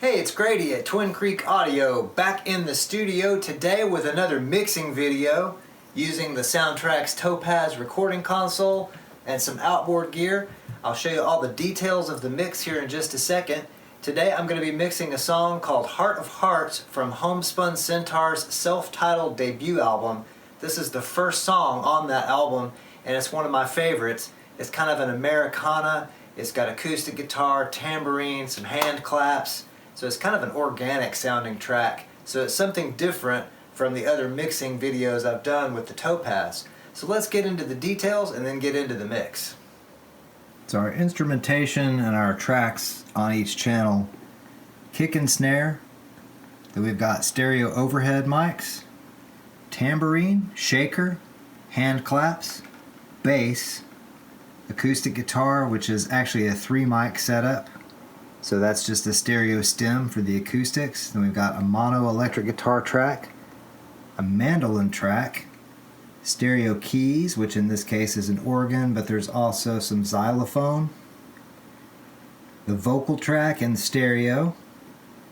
Hey, it's Grady at Twin Creek Audio, back in the studio today with another mixing video using the Soundtracs Topaz recording console and some outboard gear. I'll show you all the details of the mix here in just a second. Today I'm going to be mixing a song called Heart of Hearts from Homespun Centaurs' self-titled debut album. This is the first song on that album and it's one of my favorites. It's kind of an Americana. It's got acoustic guitar, tambourine, some hand claps. So it's kind of an organic sounding track. So it's something different from the other mixing videos I've done with the Topaz. So let's get into the details and then get into the mix. So our instrumentation and our tracks on each channel: kick and snare, then we've got stereo overhead mics, tambourine, shaker, hand claps, bass, acoustic guitar, which is actually a 3-mic setup. So that's just a stereo stem for the acoustics. Then we've got a mono electric guitar track, a mandolin track, stereo keys, which in this case is an organ, but there's also some xylophone, the vocal track in stereo,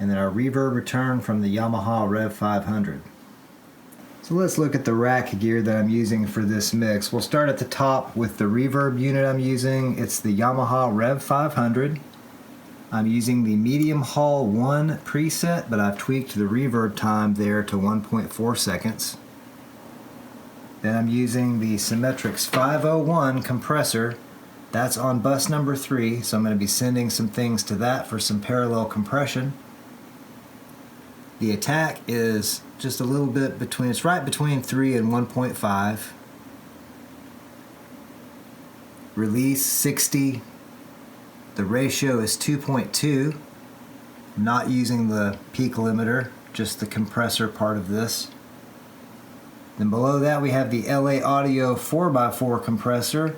and then our reverb return from the Yamaha Rev 500. So let's look at the rack gear that I'm using for this mix. We'll start at the top with the reverb unit I'm using. It's the Yamaha Rev 500. I'm using the medium hall 1 preset, but I've tweaked the reverb time there to 1.4 seconds. Then I'm using the Symetrix 501 compressor. That's on bus number 3, so I'm going to be sending some things to that for some parallel compression. The attack is just a little bit between, it's right between 3 and 1.5. Release 60. The ratio is 2.2. I'm not using the peak limiter, just the compressor part of this. Then below that we have the LA Audio 4x4 compressor.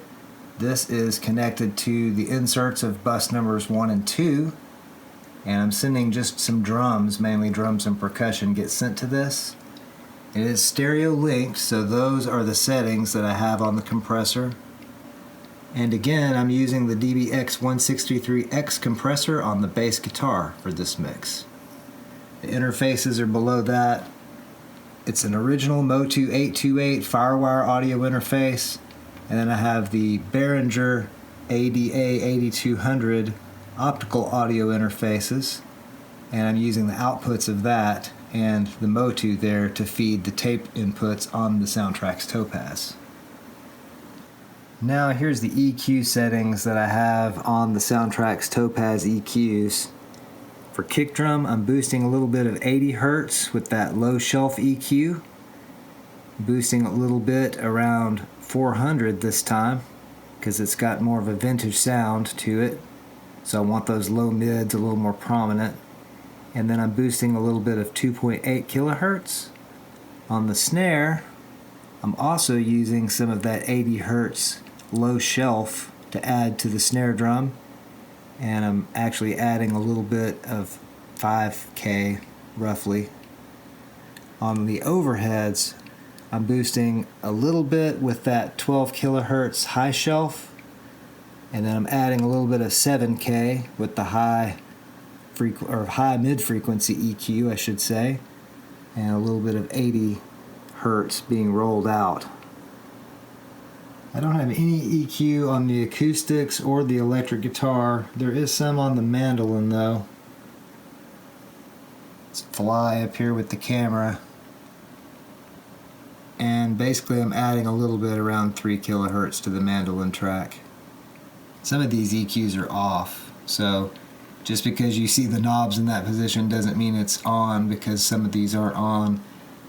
This is connected to the inserts of bus numbers 1 and 2. And I'm sending just some drums, mainly drums and percussion, get sent to this. It is stereo linked, so those are the settings that I have on the compressor. And again, I'm using the DBX163X compressor on the bass guitar for this mix. The interfaces are below that. It's an original Motu 828 Firewire audio interface, and then I have the Behringer ADA 8200 optical audio interfaces, and I'm using the outputs of that and the Motu there to feed the tape inputs on the Soundtracs Topaz. Now here's the EQ settings that I have on the Soundtracs Topaz EQs. For kick drum, I'm boosting a little bit of 80 Hz with that low shelf EQ. Boosting a little bit around 400 this time because it's got more of a vintage sound to it. So I want those low mids a little more prominent. And then I'm boosting a little bit of 2.8 kilohertz. On the snare, I'm also using some of that 80 Hz low shelf to add to the snare drum, and I'm actually adding a little bit of 5K roughly. On the overheads, I'm boosting a little bit with that 12 kilohertz high shelf, and then I'm adding a little bit of 7K with the high mid frequency EQ, I should say, and a little bit of 80 Hertz being rolled out. I don't have any EQ on the acoustics or the electric guitar. There is some on the mandolin though. Let's fly up here with the camera. And basically I'm adding a little bit around 3 kilohertz to the mandolin track. Some of these EQs are off, so just because you see the knobs in that position doesn't mean it's on, because some of these aren't on.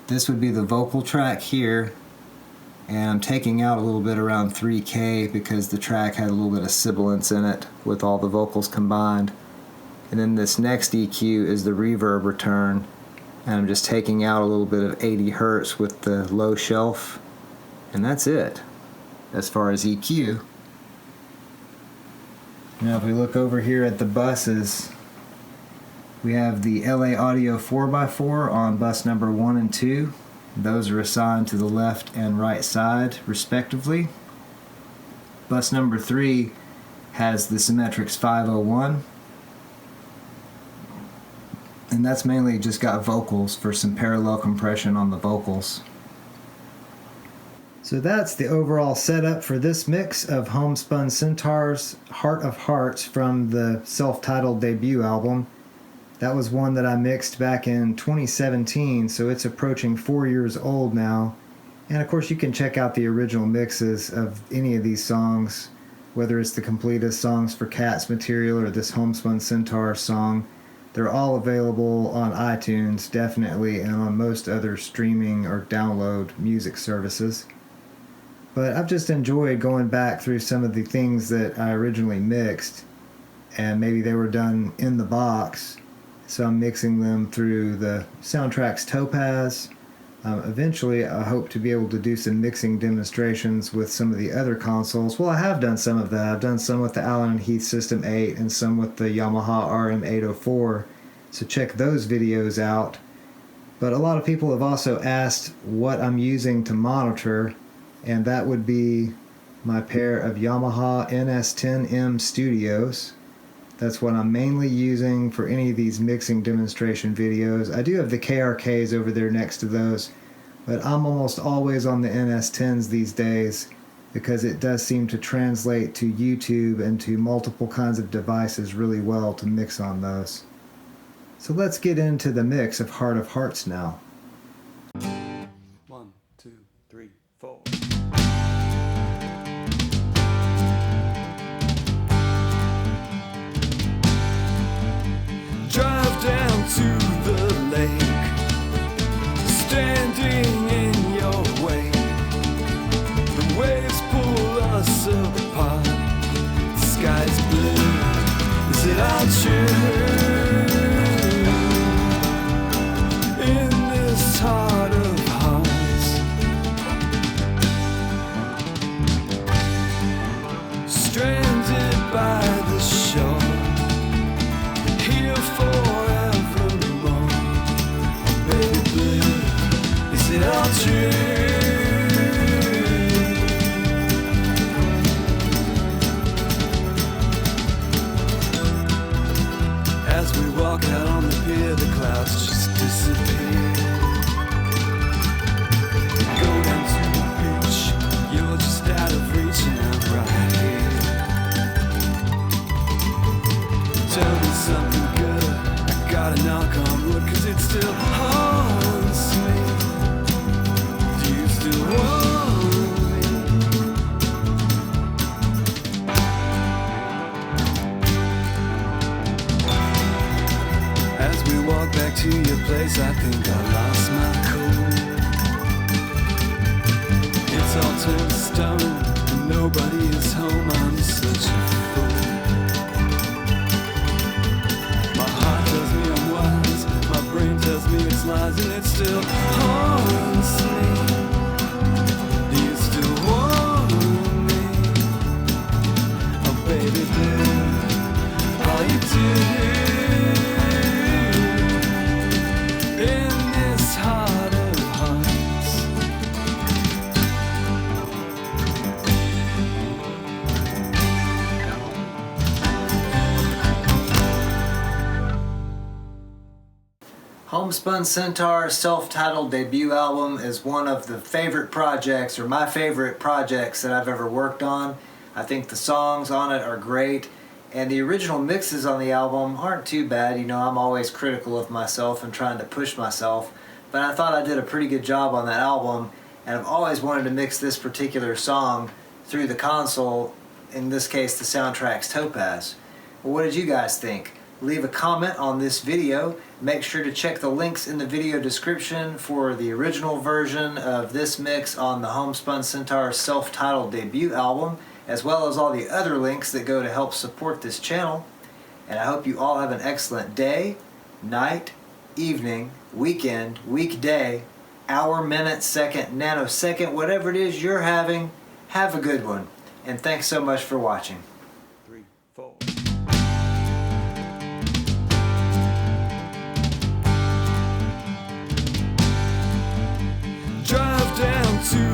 This would be the vocal track here, and I'm taking out a little bit around 3K because the track had a little bit of sibilance in it with all the vocals combined. And then this next EQ is the reverb return, and I'm just taking out a little bit of 80 Hertz with the low shelf, and that's it as far as EQ. Now if we look over here at the buses, we have the LA Audio 4x4 on bus number 1 and 2. Those are assigned to the left and right side, respectively. Bus number 3 has the Symetrix 501. and that's mainly just got vocals for some parallel compression on the vocals. So that's the overall setup for this mix of Homespun Centaurs' Heart of Hearts from the self-titled debut album. That was one that I mixed back in 2017, so it's approaching 4 years old now. And of course you can check out the original mixes of any of these songs, whether it's the completest songs for Cats material or this Homespun Centaur song. They're all available on iTunes, definitely, and on most other streaming or download music services. But I've just enjoyed going back through some of the things that I originally mixed, and maybe they were done in the box, so I'm mixing them through the Soundtracs Topaz. Eventually, I hope to be able to do some mixing demonstrations with some of the other consoles. Well, I have done some of that. I've done some with the Allen & Heath System 8 and some with the Yamaha RM804, so check those videos out. But a lot of people have also asked what I'm using to monitor, and that would be my pair of Yamaha NS10M Studios. That's what I'm mainly using for any of these mixing demonstration videos. I do have the KRKs over there next to those, but I'm almost always on the NS10s these days because it does seem to translate to YouTube and to multiple kinds of devices really well to mix on those. So let's get into the mix of Heart of Hearts now. 1, 2, 3, 4. Drive down to the lake, standing in your wake. The waves pull us apart. The sky's blue. Is it all true? In this heart of hearts, stranded by the shore. Here forevermore, baby blue, is it all true? As we walk out on the pier, the clouds just disappear. Go down to the beach, you're just out of reach and I'm right here. Tell me something good, I gotta knock on wood, cause it still haunts me. Do you still want me? As we walk back to your place, I think I lost my cool. It's all turned to stone, and nobody is home, I'm such a fool. My brain tells me it's lies and it still haunts me. Do you still want me? Oh baby blue, all you do in this heart of hearts. Homespun Centaurs' self-titled debut album is one of the favorite projects, or my favorite projects that I've ever worked on. I think the songs on it are great, and the original mixes on the album aren't too bad. You know, I'm always critical of myself and trying to push myself, but I thought I did a pretty good job on that album, and I've always wanted to mix this particular song through the console, in this case the Soundtracs Topaz. Well, what did you guys think? Leave a comment on this video. Make sure to check the links in the video description for the original version of this mix on the Homespun Centaurs self-titled debut album, as well as all the other links that go to help support this channel. And I hope you all have an excellent day, night, evening, weekend, weekday, hour, minute, second, nanosecond, whatever it is you're having. Have a good one. And thanks so much for watching. 3, 4. Drive down to